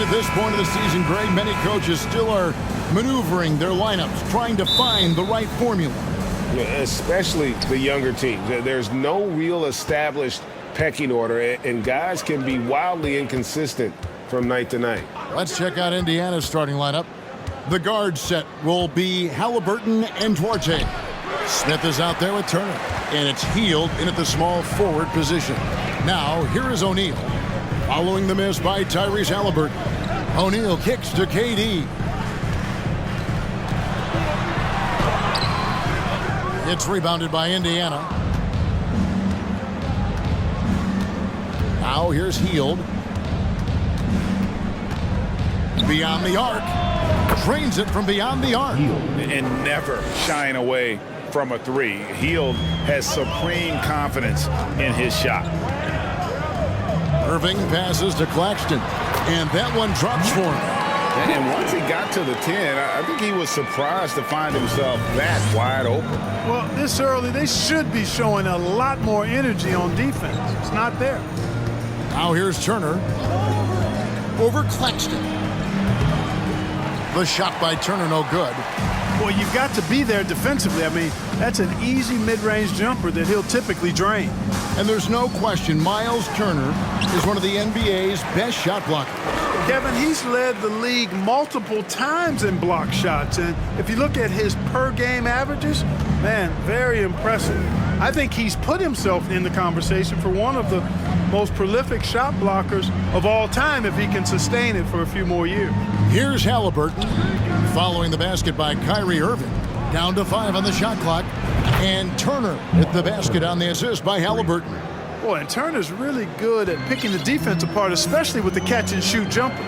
At this point of the season, Greg, many coaches still are maneuvering their lineups, trying to find the right formula. Especially the younger teams. There's no real established pecking order, and guys can be wildly inconsistent from night to night. Let's check out Indiana's starting lineup. The guard set will be Halliburton and Duarte. Smith is out there with Turner, and it's Hield in at the small forward position. Now, here is O'Neal. Following the miss by Tyrese Halliburton. O'Neal kicks to KD. It's rebounded by Indiana. Now here's Hield. Beyond the arc. Drains it from beyond the arc. And never shying away from a three. Hield has supreme confidence in his shot. Irving passes to Claxton, and that one drops for him. And once he got to the 10, I think he was surprised to find himself that wide open. Well, this early, they should be showing a lot more energy on defense. It's not there. Now here's Turner. Over Claxton. The shot by Turner, no good. Well, you've got to be there defensively. I mean, that's an easy mid-range jumper that he'll typically drain. And there's no question Miles Turner is one of the NBA's best shot blockers. Kevin, he's led the league multiple times in block shots. And if you look at his per-game averages, man, very impressive. I think he's put himself in the conversation for one of the most prolific shot blockers of all time if he can sustain it for a few more years. Here's Halliburton following the basket by Kyrie Irving. Down to 5 on the shot clock. And Turner at the basket on the assist by Halliburton. Boy, and Turner's really good at picking the defense apart, especially with the catch-and-shoot jumper.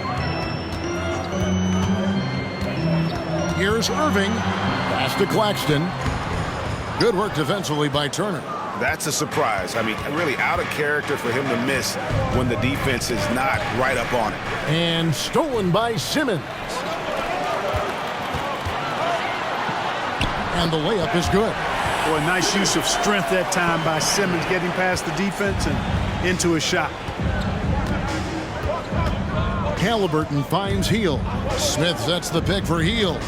Here's Irving. Pass to Claxton. Good work defensively by Turner. That's a surprise. I mean, really out of character for him to miss when the defense is not right up on it. And stolen by Simmons. And the layup is good. Boy, nice use of strength that time by Simmons, getting past the defense and into a shot. Halliburton finds Hield. Smith sets the pick for Hield.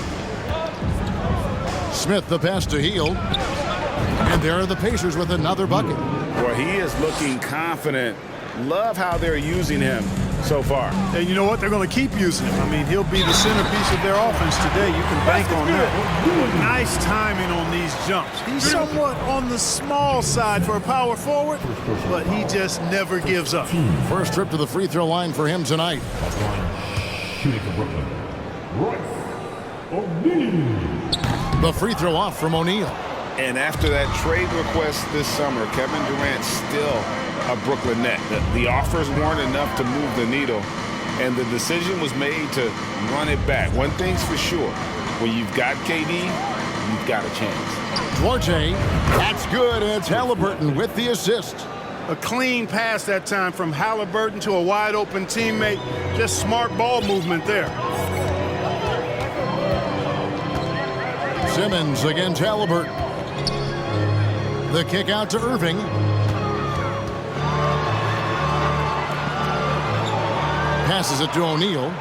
Smith the pass to Hield. And there are the Pacers with another bucket. Boy, he is looking confident. Love how they're using him so far. And you know what? They're going to keep using him. I mean, he'll be the centerpiece of their offense today. You can bank on that. Nice timing on these jumps. He's somewhat on the small side for a power forward, but he just never gives up. First trip to the free throw line for him tonight. Shooting for Brooklyn, O'Neal. The free throw off from O'Neal. And after that trade request this summer, Kevin Durant still a Brooklyn net. The offers weren't enough to move the needle, and the decision was made to run it back. One thing's for sure, when you've got KD, you've got a chance. Duarte, that's good, and it's Halliburton with the assist. A clean pass that time from Halliburton to a wide-open teammate. Just smart ball movement there. Simmons against Halliburton. The kick out to Irving. Passes it to O'Neal.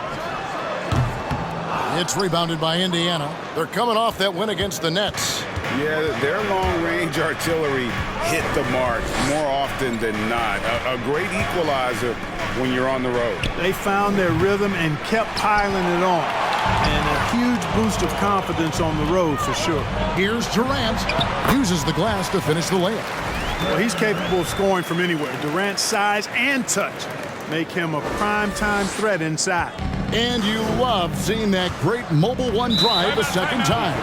It's rebounded by Indiana. They're coming off that win against the Nets. Yeah, their long-range artillery hit the mark more often than not. A great equalizer when you're on the road. They found their rhythm and kept piling it on. And a huge boost of confidence on the road for sure. Here's Durant. Uses the glass to finish the layup. Well, he's capable of scoring from anywhere. Durant's size and touch make him a prime-time threat inside. And you love seeing that great mobile one drive a second time.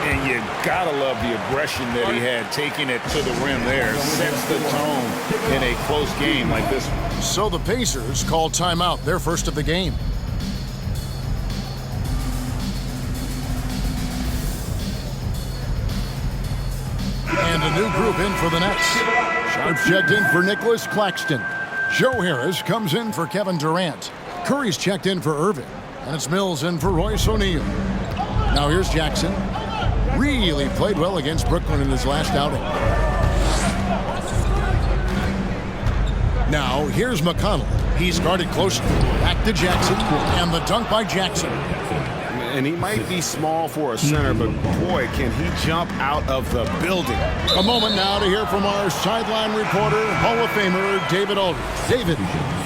And you gotta love the aggression that he had, taking it to the rim there. Sets the tone in a close game like this one. So the Pacers call timeout, their first of the game. And a new group in for the Nets. Sharp checked in for Nicholas Claxton. Joe Harris comes in for Kevin Durant. Curry's checked in for Irving. And it's Mills in for Royce O'Neal. Now here's Jackson. Really played well against Brooklyn in his last outing. Now here's McConnell. He's guarded closely. Back to Jackson. And the dunk by Jackson. And he might be small for a center, but boy, can he jump out of the building. A moment now to hear from our sideline reporter, Hall of Famer David Aldridge. David.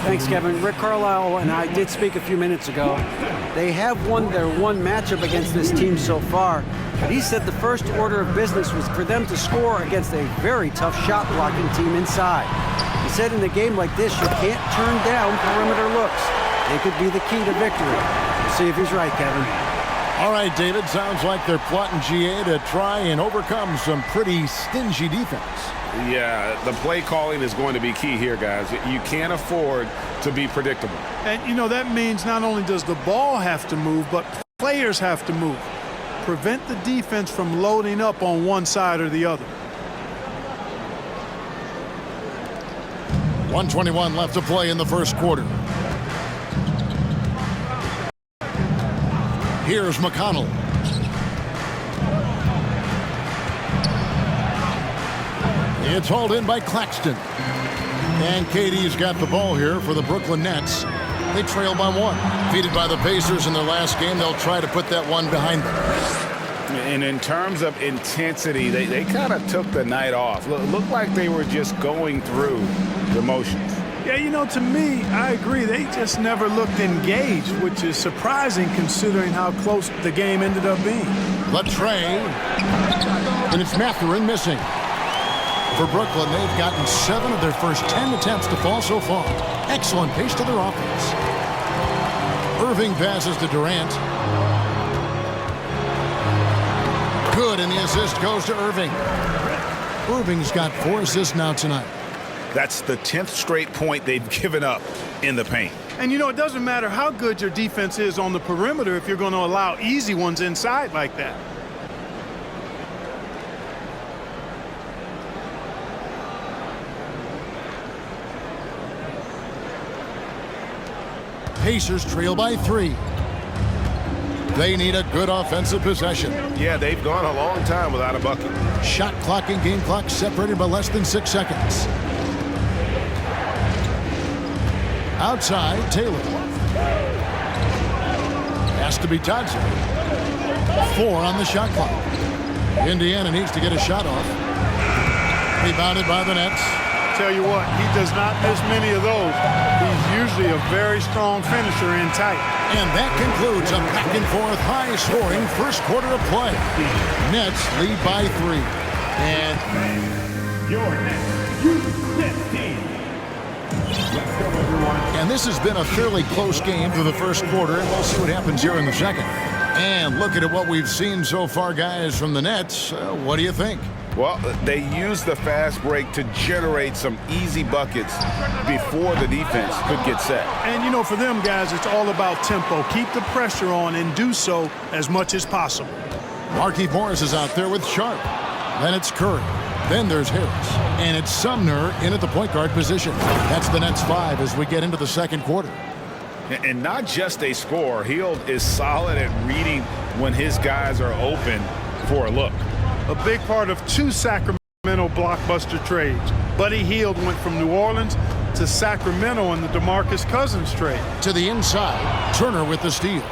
Thanks, Kevin. Rick Carlisle and I did speak a few minutes ago. They have won their one matchup against this team so far, but he said the first order of business was for them to score against a very tough shot-blocking team inside. He said in a game like this, you can't turn down perimeter looks. They could be the key to victory. We'll see if he's right, Kevin. All right, David, sounds like they're plotting GA to try and overcome some pretty stingy defense. Yeah, the play calling is going to be key here, guys. You can't afford to be predictable. And, you know, that means not only does the ball have to move, but players have to move. Prevent the defense from loading up on one side or the other. 1:21 left to play in the first quarter. Here's McConnell. It's hauled in by Claxton. And KD's got the ball here for the Brooklyn Nets. They trail by one. Defeated by the Pacers in their last game, they'll try to put that one behind them. And in terms of intensity, they kind of took the night off. Looked like they were just going through the motions. Yeah, you know, to me, I agree. They just never looked engaged, which is surprising considering how close the game ended up being. Latrey. And it's Mathurin missing. For Brooklyn, they've gotten 7 of their first 10 attempts to fall so far. Excellent pace to their offense. Irving passes to Durant. Good, and the assist goes to Irving. Irving's got 4 assists now tonight. That's the 10th straight point they've given up in the paint. And, you know, it doesn't matter how good your defense is on the perimeter if you're going to allow easy ones inside like that. Pacers trail by 3. They need a good offensive possession. Yeah, they've gone a long time without a bucket. Shot clock and game clock separated by less than 6 seconds. Outside, Taylor. Has to be Dodson. 4 on the shot clock. Indiana needs to get a shot off. Rebounded by the Nets. Tell you what, he does not miss many of those. He's usually a very strong finisher in tight. And that concludes a back-and-forth, high-scoring first quarter of play. Nets lead by 3. And Your next U.S. team. Let's go, everyone. And this has been a fairly close game through the first quarter, and we'll see what happens here in the second. And looking at what we've seen so far, guys, from the Nets, what do you think? Well, they used the fast break to generate some easy buckets before the defense could get set. And, you know, for them guys, it's all about tempo. Keep the pressure on and do so as much as possible. Markieff Morris is out there with Sharp. Then it's Curry. Then there's Harris. And it's Sumner in at the point guard position. That's the Nets 5 as we get into the second quarter. And not just a scorer. Hield is solid at reading when his guys are open for a look. A big part of 2 Sacramento blockbuster trades. Buddy Hield went from New Orleans to Sacramento in the DeMarcus Cousins trade. To the inside, Turner with the steal.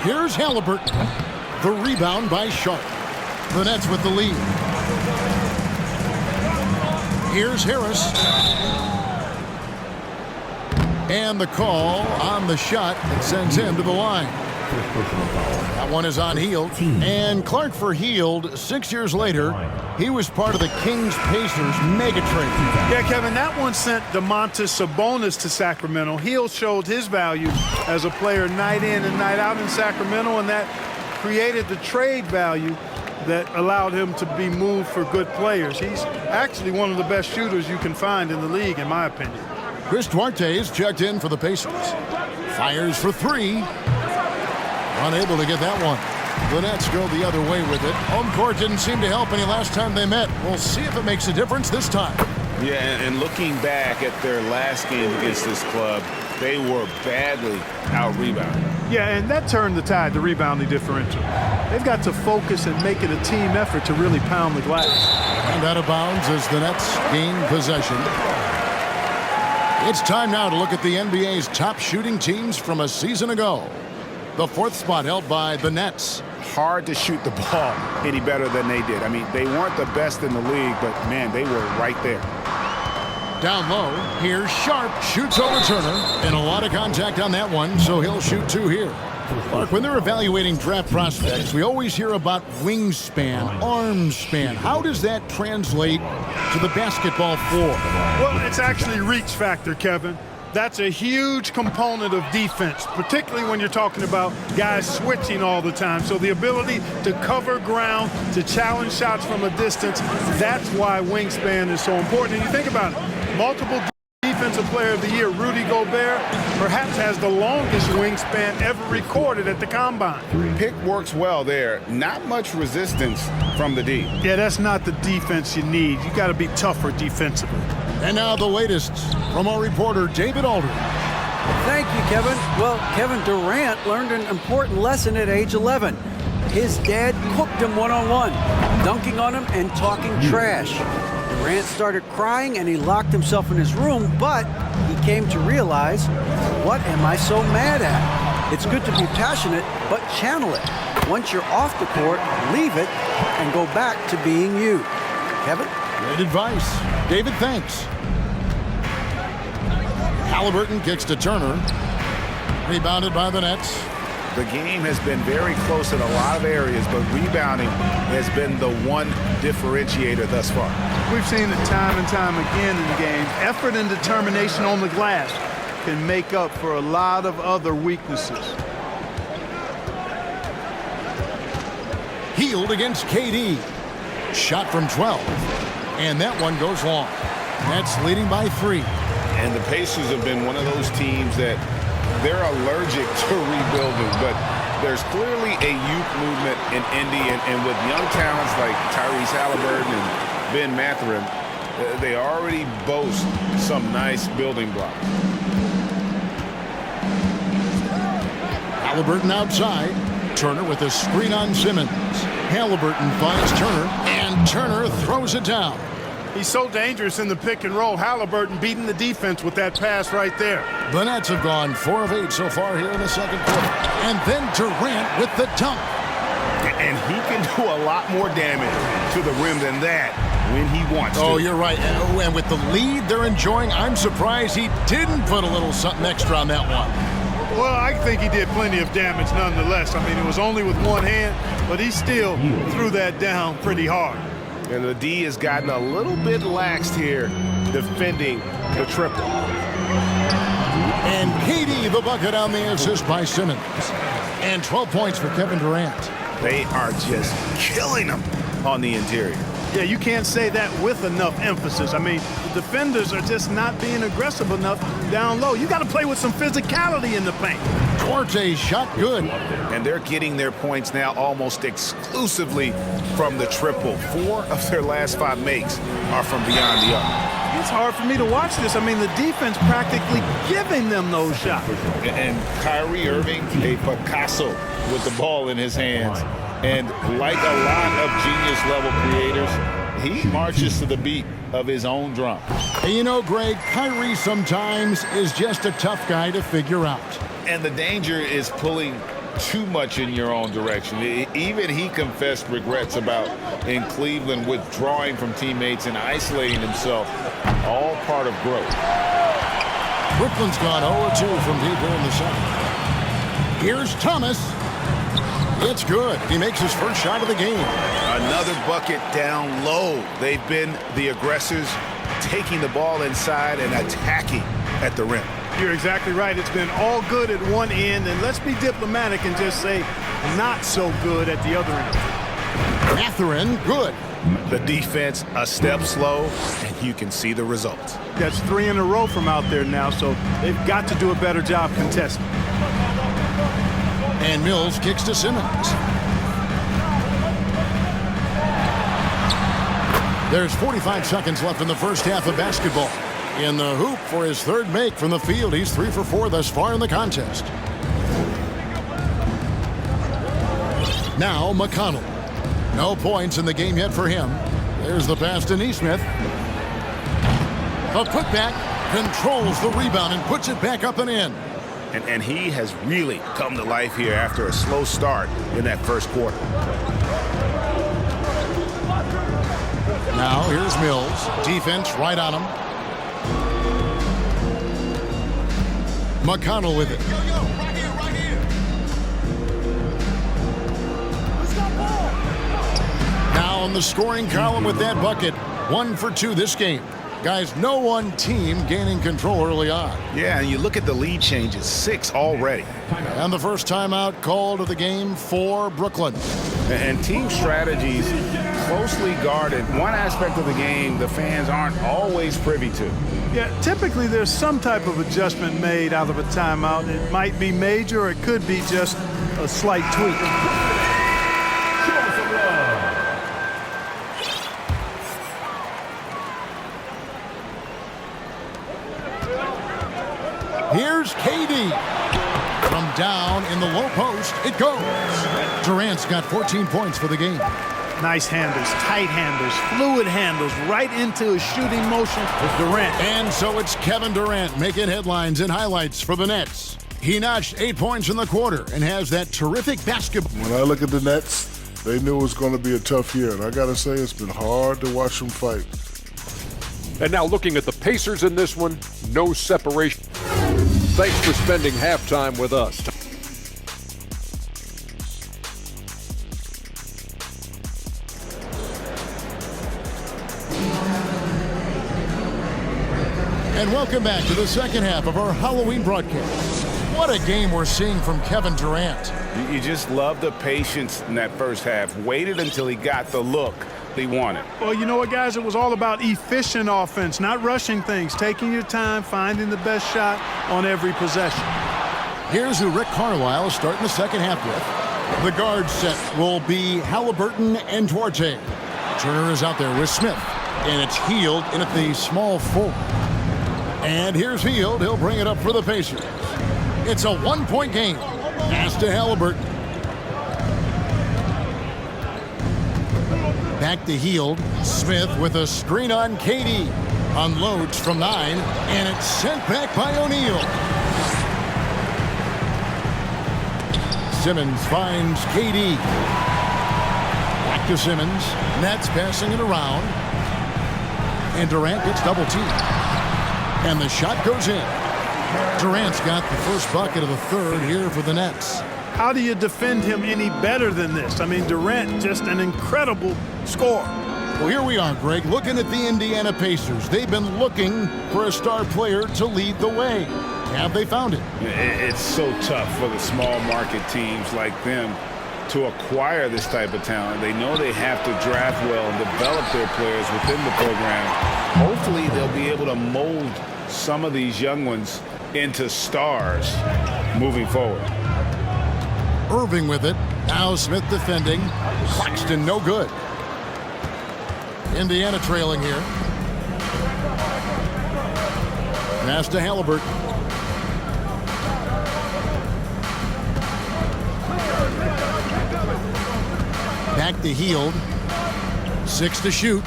Here's Halliburton. The rebound by Sharp. The Nets with the lead. Here's Harris. And the call on the shot that sends him to the line. That one is on Hield. And Clark for Hield, 6 years later, he was part of the Kings-Pacers mega trade. Yeah, Kevin, that one sent Domantas Sabonis to Sacramento. Hield showed his value as a player night in and night out in Sacramento, and that created the trade value that allowed him to be moved for good players. He's actually one of the best shooters you can find in the league, in my opinion. Chris Duarte is checked in for the Pacers. Fires for 3. Unable to get that one. The Nets go the other way with it. Home court didn't seem to help any last time they met. We'll see if it makes a difference this time. Yeah, and looking back at their last game against this club, they were badly out-rebounded. Yeah, and that turned the tide, the rebounding differential. They've got to focus and make it a team effort to really pound the glass. And out of bounds as the Nets gain possession. It's time now to look at the NBA's top shooting teams from a season ago. The 4th spot held by the Nets. Hard to shoot the ball any better than they did. I mean, they weren't the best in the league, but, man, they were right there. Down low, here's Sharp, shoots over Turner, and a lot of contact on that one, so he'll shoot 2 here. Mark, when they're evaluating draft prospects, we always hear about wingspan, arm span. How does that translate to the basketball floor? Well, it's actually reach factor, Kevin. That's a huge component of defense, particularly when you're talking about guys switching all the time. So the ability to cover ground, to challenge shots from a distance, that's why wingspan is so important. And you think about it, multiple Defensive Player of the Year, Rudy Gobert, perhaps has the longest wingspan ever recorded at the Combine. Pick works well there. Not much resistance from the D. Yeah, that's not the defense you need. You got to be tougher defensively. And now the latest from our reporter, David Aldridge. Thank you, Kevin. Well, Kevin Durant learned an important lesson at age 11. His dad cooked him one-on-one, dunking on him and talking trash. Durant started crying and he locked himself in his room, but he came to realize, what am I so mad at? It's good to be passionate, but channel it. Once you're off the court, leave it and go back to being you. Kevin? Great advice. David, thanks. Halliburton kicks to Turner. Rebounded by the Nets. The game has been very close in a lot of areas, but rebounding has been the one differentiator thus far. We've seen it time and time again in the game. Effort and determination on the glass can make up for a lot of other weaknesses. Hield against KD. Shot from 12. And that one goes long. Nets leading by 3. And the Pacers have been one of those teams that they're allergic to rebuilding, but there's clearly a youth movement in Indy, and with young talents like Tyrese Halliburton and Ben Mathurin, they already boast some nice building blocks. Halliburton outside. Turner with a screen on Simmons. Halliburton finds Turner, and Turner throws it down. He's so dangerous in the pick and roll. Halliburton beating the defense with that pass right there. The Nets have gone 4 of 8 so far here in the second quarter. And then Durant with the dunk. And he can do a lot more damage to the rim than that when he wants to. Oh, you're right. And with the lead they're enjoying, I'm surprised he didn't put a little something extra on that one. Well, I think he did plenty of damage nonetheless. I mean, it was only with one hand, but he still threw that down pretty hard. And the D has gotten a little bit laxed here defending the triple. And KD the bucket on the assist by Simmons. And 12 points for Kevin Durant. They are just killing them on the interior. Yeah, you can't say that with enough emphasis. I mean, the defenders are just not being aggressive enough down low. You got to play with some physicality in the paint. Duarte shot good. And they're getting their points now almost exclusively from the triple. 4 of their last 5 makes are from beyond the arc. It's hard for me to watch this. I mean, the defense practically giving them those shots. And Kyrie Irving, a Picasso with the ball in his hands. And like a lot of genius-level creators, he marches to the beat of his own drum. And you know, Greg, Kyrie sometimes is just a tough guy to figure out. And the danger is pulling too much in your own direction. Even he confessed regrets about in Cleveland withdrawing from teammates and isolating himself. All part of growth. Brooklyn's gone 0-2 from deep here in the second. Here's Thomas. It's good. He makes his first shot of the game. Another bucket down low. They've been the aggressors, taking the ball inside and attacking at the rim. You're exactly right. It's been all good at one end, and let's be diplomatic and just say not so good at the other end. Mathurin, good. The defense a step slow, and you can see the results. That's 3 in a row from out there now, so they've got to do a better job contesting. And Mills kicks to Simmons. There's 45 seconds left in the first half of basketball. In the hoop for his 3rd make from the field. He's 3 for 4 thus far in the contest. Now McConnell. No points in the game yet for him. There's the pass to Neesmith. A putback, controls the rebound and puts it back up and in. And he has really come to life here after a slow start in that first quarter. Now here's Mills. Defense right on him. McConnell with it. Now in the scoring column with that bucket. 1 for 2 this game. Guys, no one team gaining control early on. Yeah, and you look at the lead changes, 6 already. And the first timeout called of the game for Brooklyn. And team strategies closely guarded. One aspect of the game the fans aren't always privy to. Yeah, typically there's some type of adjustment made out of a timeout. It might be major or it could be just a slight tweak. Here's KD. From down in the low post, it goes. Durant's got 14 points for the game. Nice handles, tight handles, fluid handles, right into a shooting motion with Durant. And so it's Kevin Durant making headlines and highlights for the Nets. He notched 8 points in the quarter and has that terrific basketball. When I look at the Nets, they knew it was going to be a tough year. And I got to say, it's been hard to watch them fight. And now looking at the Pacers in this one, no separation. Thanks for spending halftime with us. And welcome back to the second half of our Halloween broadcast. What a game we're seeing from Kevin Durant. You just love the patience in that first half. Waited until he got the look he wanted. Well, you know what, guys? It was all about efficient offense, not rushing things, taking your time, finding the best shot on every possession. Here's who Rick Carlisle is starting the second half with. The guard set will be Halliburton and Duarte. Turner is out there with Smith. And it's Hield in at the small forward. And here's Hield. He'll bring it up for the Pacers. It's a one-point game. Pass to Halliburton. Back to Hield. Smith with a screen on KD. Unloads from 9. And it's sent back by O'Neal. Simmons finds KD. Back to Simmons. Nets passing it around. And Durant gets double teamed. And the shot goes in. Durant's got the first bucket of the third here for the Nets. How do you defend him any better than this? I mean, Durant, just an incredible scorer. Well, here we are, Greg, looking at the Indiana Pacers. They've been looking for a star player to lead the way. Have they found it? It's so tough for the small market teams like them to acquire this type of talent. They know they have to draft well and develop their players within the program. Hopefully they'll be able to mold some of these young ones into stars moving forward. Irving with it. Now Smith defending. Claxton no good. Indiana trailing here. Pass to Halliburton. Back to Hield. 6 to shoot.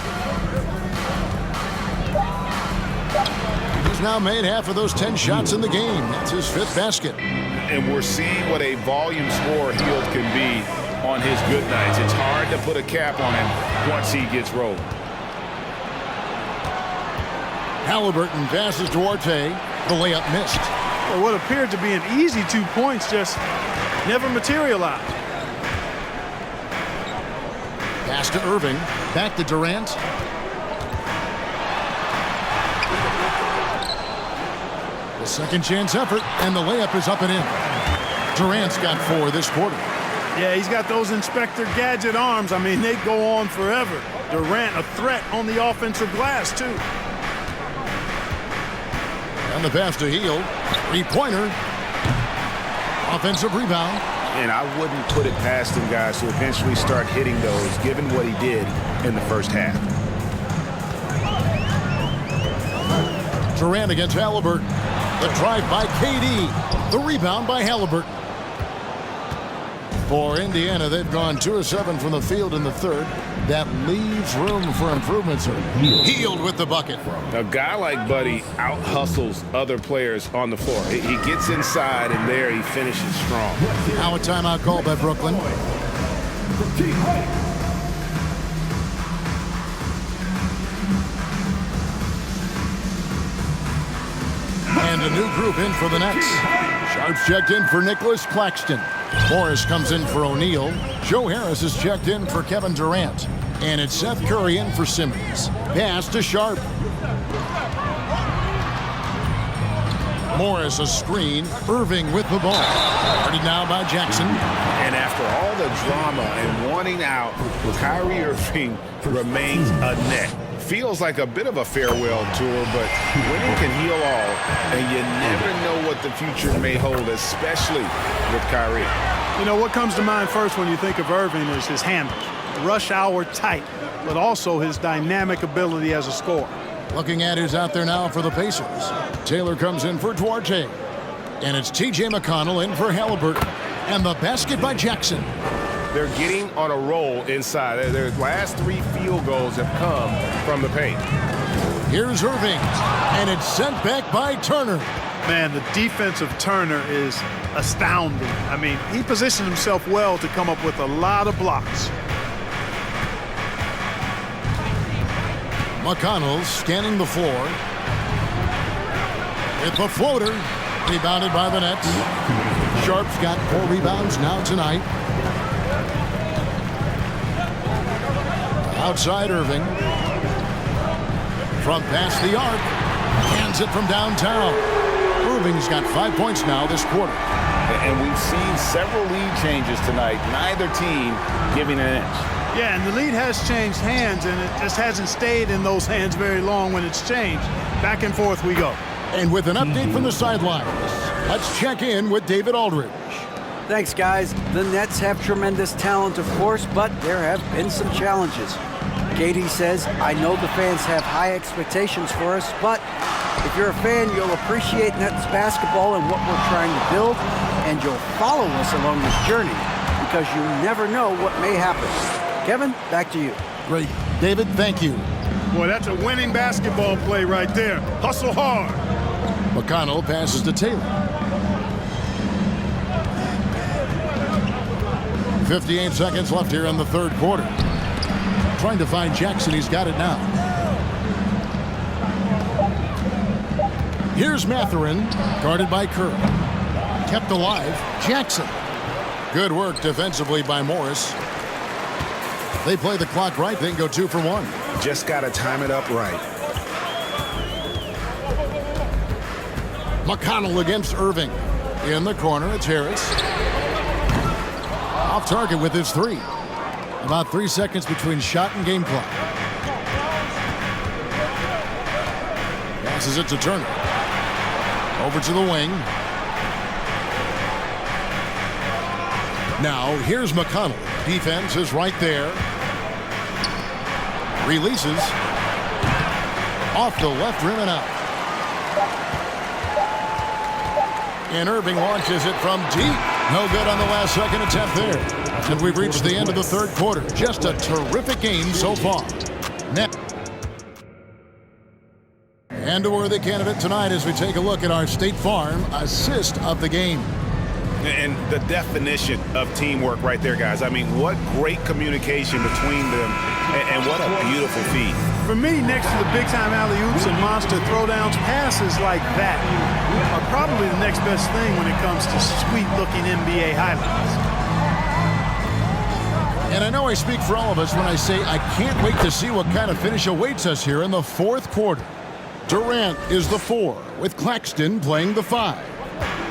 He's now made half of those 10 shots in the game. That's his 5th basket. And we're seeing what a volume scorer Hield can be on his good nights. It's hard to put a cap on him once he gets rolling. Halliburton passes Duarte. The layup missed. Well, what appeared to be an easy 2 points just never materialized. Pass to Irving. Back to Durant. The second chance effort, and the layup is up and in. Durant's got 4 this quarter. Yeah, he's got those Inspector Gadget arms. I mean, they go on forever. Durant, a threat on the offensive glass, too. And the pass to Hield. 3-pointer. Offensive rebound. And I wouldn't put it past him, guys, to eventually start hitting those, given what he did in the first half. Durant against Halliburton. The drive by KD. The rebound by Halliburton. For Indiana, they've gone 2 of 7 from the field in the third. That leaves room for improvement, sir. Hield with the bucket. A guy like Buddy out-hustles other players on the floor. He gets inside, and there he finishes strong. Now a timeout call by Brooklyn. And a new group in for the Nets. Sharps checked in for Nicholas Claxton. Morris comes in for O'Neal. Joe Harris is checked in for Kevin Durant. And it's Seth Curry in for Simmons. Pass to Sharp. Morris a screen. Irving with the ball. Guarded now by Jackson. And after all the drama and wanting out, Kyrie Irving remains a net. Feels like a bit of a farewell tour, but winning can heal all, and you never know what the future may hold, especially with Kyrie. You know, what comes to mind first when you think of Irving is his handle. Rush hour tight, but also his dynamic ability as a scorer. Looking at who's out there now for the Pacers. Taylor comes in for Duarte. And it's T.J. McConnell in for Halliburton. And the basket by Jackson. They're getting on a roll inside. Their last 3 field goals have come from the paint. Here's Irving, and it's sent back by Turner. Man, the defense of Turner is astounding. I mean, he positioned himself well to come up with a lot of blocks. McConnell scanning the floor. It's a floater, rebounded by the Nets. Sharp's got 4 rebounds now tonight. Outside Irving. From past the arc. Hands it from downtown. Irving's got 5 points now this quarter. And we've seen several lead changes tonight. Neither team giving an inch. Yeah, and the lead has changed hands, and it just hasn't stayed in those hands very long when it's changed. Back and forth we go. And with an update from the sidelines, let's check in with David Aldridge. Thanks, guys. The Nets have tremendous talent, of course, but there have been some challenges. Katie says, I know the fans have high expectations for us, but if you're a fan, you'll appreciate Nets basketball and what we're trying to build, and you'll follow us along this journey because you never know what may happen. Kevin, back to you. Great. David, thank you. Boy, that's a winning basketball play right there. Hustle hard. McConnell passes to Taylor. 58 seconds left here in the third quarter. Trying to find Jackson. He's got it now. Here's Mathurin, guarded by Kerr. Kept alive, Jackson. Good work defensively by Morris. They play the clock right. They can go 2 for 1. Just got to time it up right. McConnell against Irving. In the corner, it's Harris. Off target with his 3. About 3 seconds between shot and game clock. Passes it to Turner. Over to the wing. Now, here's McConnell. Defense is right there. Releases. Off the left rim and out. And Irving launches it from deep. No good on the last second attempt there. And we've reached the end of the third quarter. Just a terrific game so far. And a worthy candidate tonight as we take a look at our State Farm assist of the game. And the definition of teamwork right there, guys. I mean, what great communication between them, and what a beautiful feed. For me, next to the big-time alley-oops and monster throwdowns, passes like that are probably the next best thing when it comes to sweet-looking NBA highlights. And I know I speak for all of us when I say I can't wait to see what kind of finish awaits us here in the fourth quarter. Durant is the 4, with Claxton playing the 5.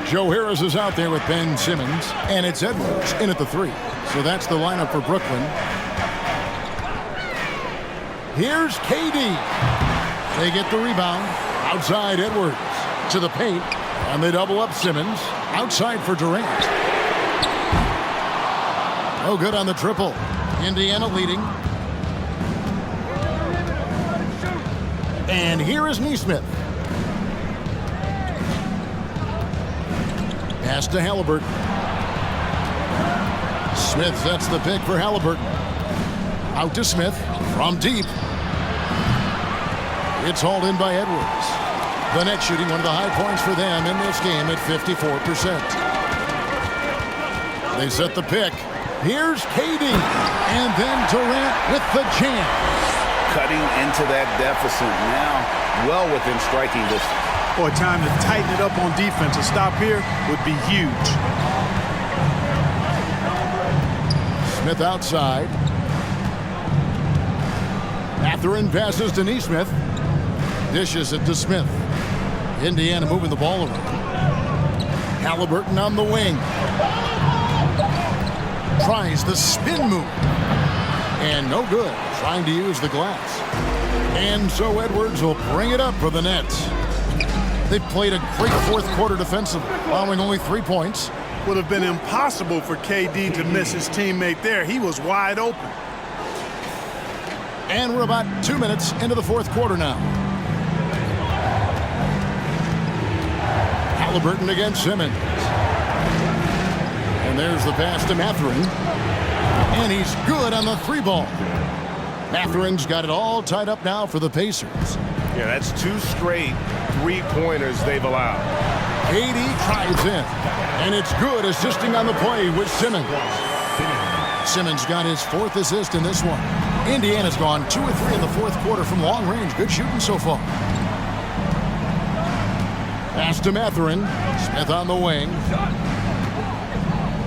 Joe Harris is out there with Ben Simmons, and it's Edwards in at the 3. So that's the lineup for Brooklyn. Here's KD. They get the rebound. Outside Edwards to the paint, and they double up Simmons. Outside for Durant. No good on the triple. Indiana leading. And here is Nesmith. Pass to Halliburton. Smith sets the pick for Halliburton. Out to Smith from deep. It's hauled in by Edwards. The Nets shooting one of the high points for them in this game at 54%. They set the pick. Here's KD. And then Durant with the jam. Cutting into that deficit now, well within striking distance. Boy, time to tighten it up on defense. A stop here would be huge. Smith outside. Mathurin passes to Neesmith. Dishes it to Smith. Indiana moving the ball around. Halliburton on the wing. Tries the spin move. And no good. Trying to use the glass. And so Edwards will bring it up for the Nets. They've played a great fourth quarter defensively, allowing only 3 points. Would have been impossible for KD to miss his teammate there. He was wide open. And we're about 2 minutes into the fourth quarter now. Halliburton against Simmons. And there's the pass to Mathurin. And he's good on the 3-ball. Mathurin's got it all tied up now for the Pacers. Yeah, that's 2 straight 3-pointers they've allowed. KD drives in. And it's good, assisting on the play with Simmons. Simmons got his 4th assist in this one. Indiana's gone 2 of 3 in the fourth quarter from long range. Good shooting so far. Pass to Mathurin. Smith on the wing.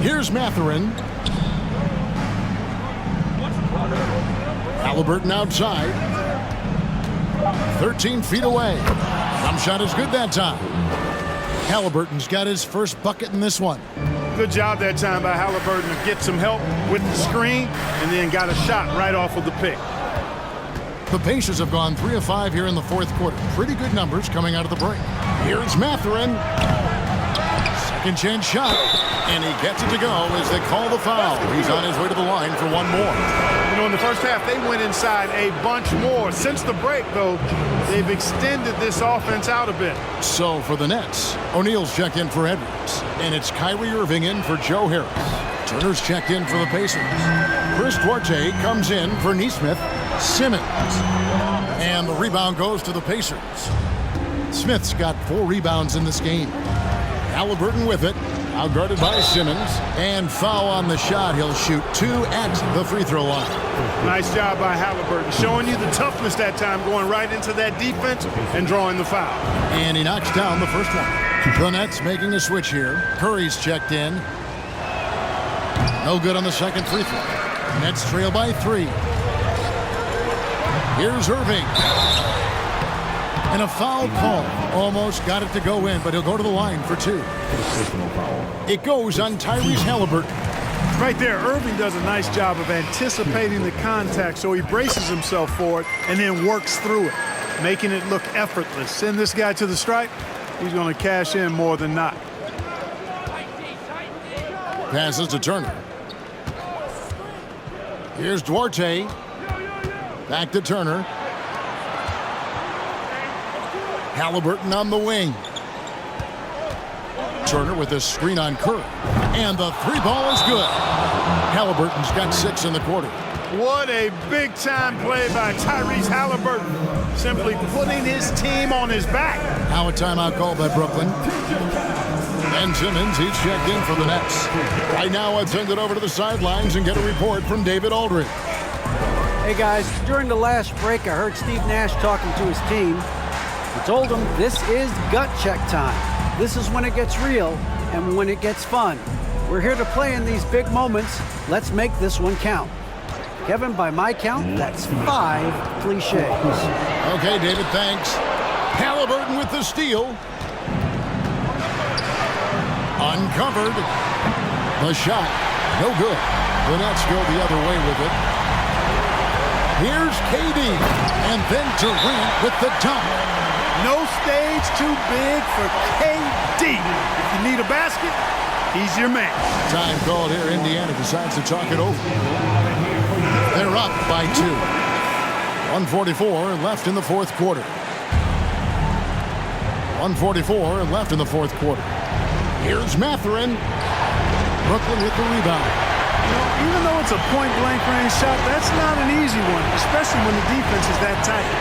Here's Mathurin. Halliburton outside. 13 feet away. Jump shot is good that time. Halliburton's got his first bucket in this one. Good job that time by Halliburton to get some help with the screen and then got a shot right off of the pick. The Pacers have gone 3 of 5 here in the fourth quarter. Pretty good numbers coming out of the break. Here's Mathurin. Second chance shot. And he gets it to go as they call the foul. He's on his way to the line for one more. You know, in the first half, they went inside a bunch more. Since the break, though, they've extended this offense out a bit. So for the Nets, O'Neal's checked in for Edwards. And it's Kyrie Irving in for Joe Harris. Turner's checked in for the Pacers. Chris Duarte comes in for Neesmith. Simmons. And the rebound goes to the Pacers. Smith's got 4 rebounds in this game. Halliburton with it. Outguarded by Simmons. And foul on the shot. He'll shoot 2 at the free throw line. Nice job by Halliburton. Showing you the toughness that time, going right into that defense and drawing the foul. And he knocks down the first one. The Nets making a switch here. Curry's checked in. No good on the second free throw. Nets trail by 3. Here's Irving. And a foul call. Almost got it to go in, but he'll go to the line for 2. It goes on Tyrese Halliburton. Right there, Irving does a nice job of anticipating the contact, so he braces himself for it and then works through it, making it look effortless. Send this guy to the stripe, he's going to cash in more than not. Passes to Turner. Here's Duarte. Back to Turner. Halliburton on the wing. Turner with a screen on Curry. And the 3-ball is good. Halliburton's got 6 in the quarter. What a big-time play by Tyrese Halliburton. Simply putting his team on his back. Now a timeout called by Brooklyn. Ben Simmons, he's checked in for the Nets. Right now, I'd send it over to the sidelines and get a report from David Aldridge. Hey guys, during the last break, I heard Steve Nash talking to his team. He told them this is gut check time. This is when it gets real and when it gets fun. We're here to play in these big moments. Let's make this one count. Kevin, by my count, that's 5 cliches. Okay, David, thanks. Halliburton with the steal. Uncovered. The shot, no good. The Nets go the other way with it. Here's KD, and then Durant with the dunk. No stage too big for KD. If you need a basket, he's your man. Time called here. Indiana decides to talk it over. They're up by 2. 1:44 left in the fourth quarter. 1:44 left in the fourth quarter. Here's Mathurin. Brooklyn with the rebound. Even though it's a point-blank range shot, that's not an easy one, especially when the defense is that tight.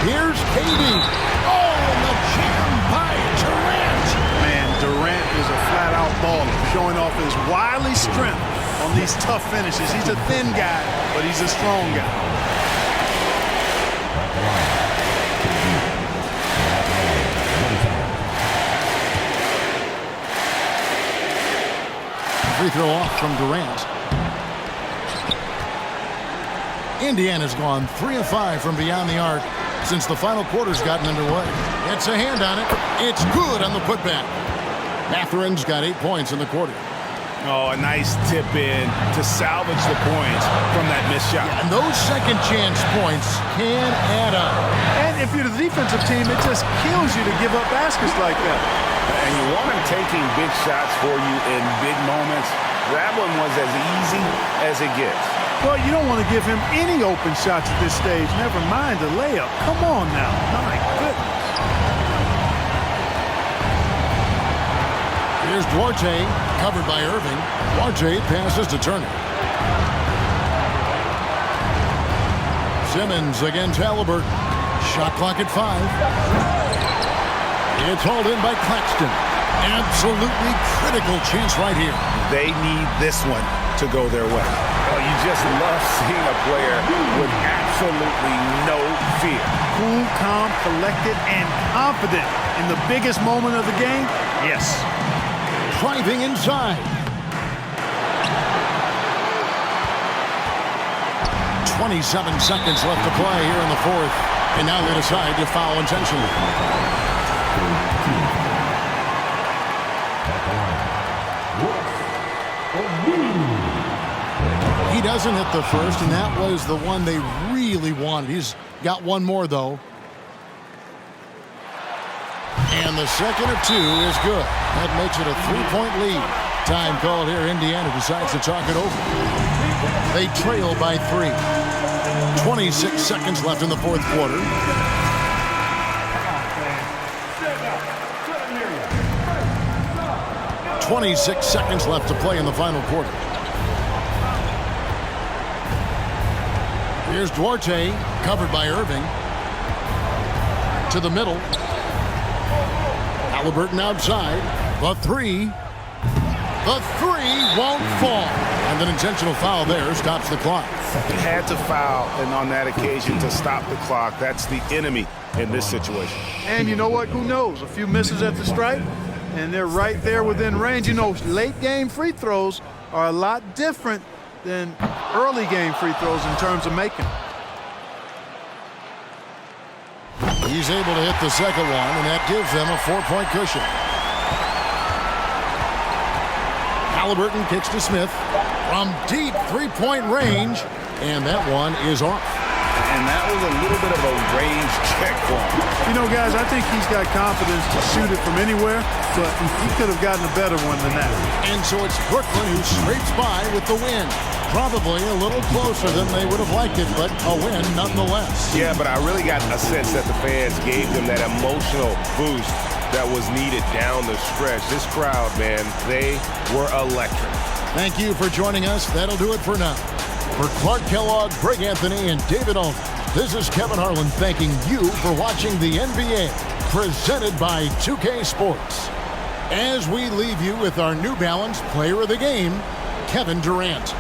Here's Katie. Oh, and the jam by Durant. Man, Durant is a flat-out baller, showing off his wily strength on these tough finishes. He's a thin guy, but he's a strong guy. Free throw off from Durant. Indiana's gone 3 of 5 from beyond the arc since the final quarter's gotten underway. It's a hand on it. It's good on the putback. Mathurin's got 8 points in the quarter. Oh, a nice tip in to salvage the points from that missed shot. Yeah, and those second chance points can add up. And if you're the defensive team, it just kills you to give up baskets like that. And you want him taking big shots for you in big moments. That one was as easy as it gets. Well, you don't want to give him any open shots at this stage, never mind a layup. Come on now. My goodness. Here's Duarte, covered by Irving. Duarte passes to Turner. Simmons against Halliburton. Shot clock at 5. It's hauled in by Claxton. Absolutely critical chance right here. They need this one to go their way. Oh, you just love seeing a player with absolutely no fear. Cool, calm, collected, and confident in the biggest moment of the game? Yes. Driving inside. 27 seconds left to play here in the fourth. And now they decide to foul intentionally. He doesn't hit the first, and that was the one they really wanted. He's got one more, though. And the second of 2 is good. That makes it a 3-point lead. Time called here. Indiana decides to talk it over. They trail by 3. 26 seconds left in the fourth quarter. .26 seconds left to play in the final quarter. Here's Duarte, covered by Irving. To the middle. Halliburton outside. The 3. The 3 won't fall. And an intentional foul there stops the clock. He had to foul, and on that occasion to stop the clock. That's the enemy in this situation. And you know what? Who knows? A few misses at the stripe, and they're right there within range. You know, late game free throws are a lot different than early game free throws in terms of making. He's able to hit the second one, and that gives them a 4-point cushion. Halliburton kicks to Smith from deep 3-point range, and that one is off. And that was a little bit of a range check for him. You know, guys, I think he's got confidence to shoot it from anywhere, but he could have gotten a better one than that. And so it's Brooklyn who scrapes by with the win. Probably a little closer than they would have liked it, but a win nonetheless. Yeah, but I really got a sense that the fans gave them that emotional boost that was needed down the stretch. This crowd, man, they were electric. Thank you for joining us. That'll do it for now. For Clark Kellogg, Greg Anthony, and David Owen, this is Kevin Harlan thanking you for watching the NBA, presented by 2K Sports. As we leave you with our New Balance Player of the Game, Kevin Durant.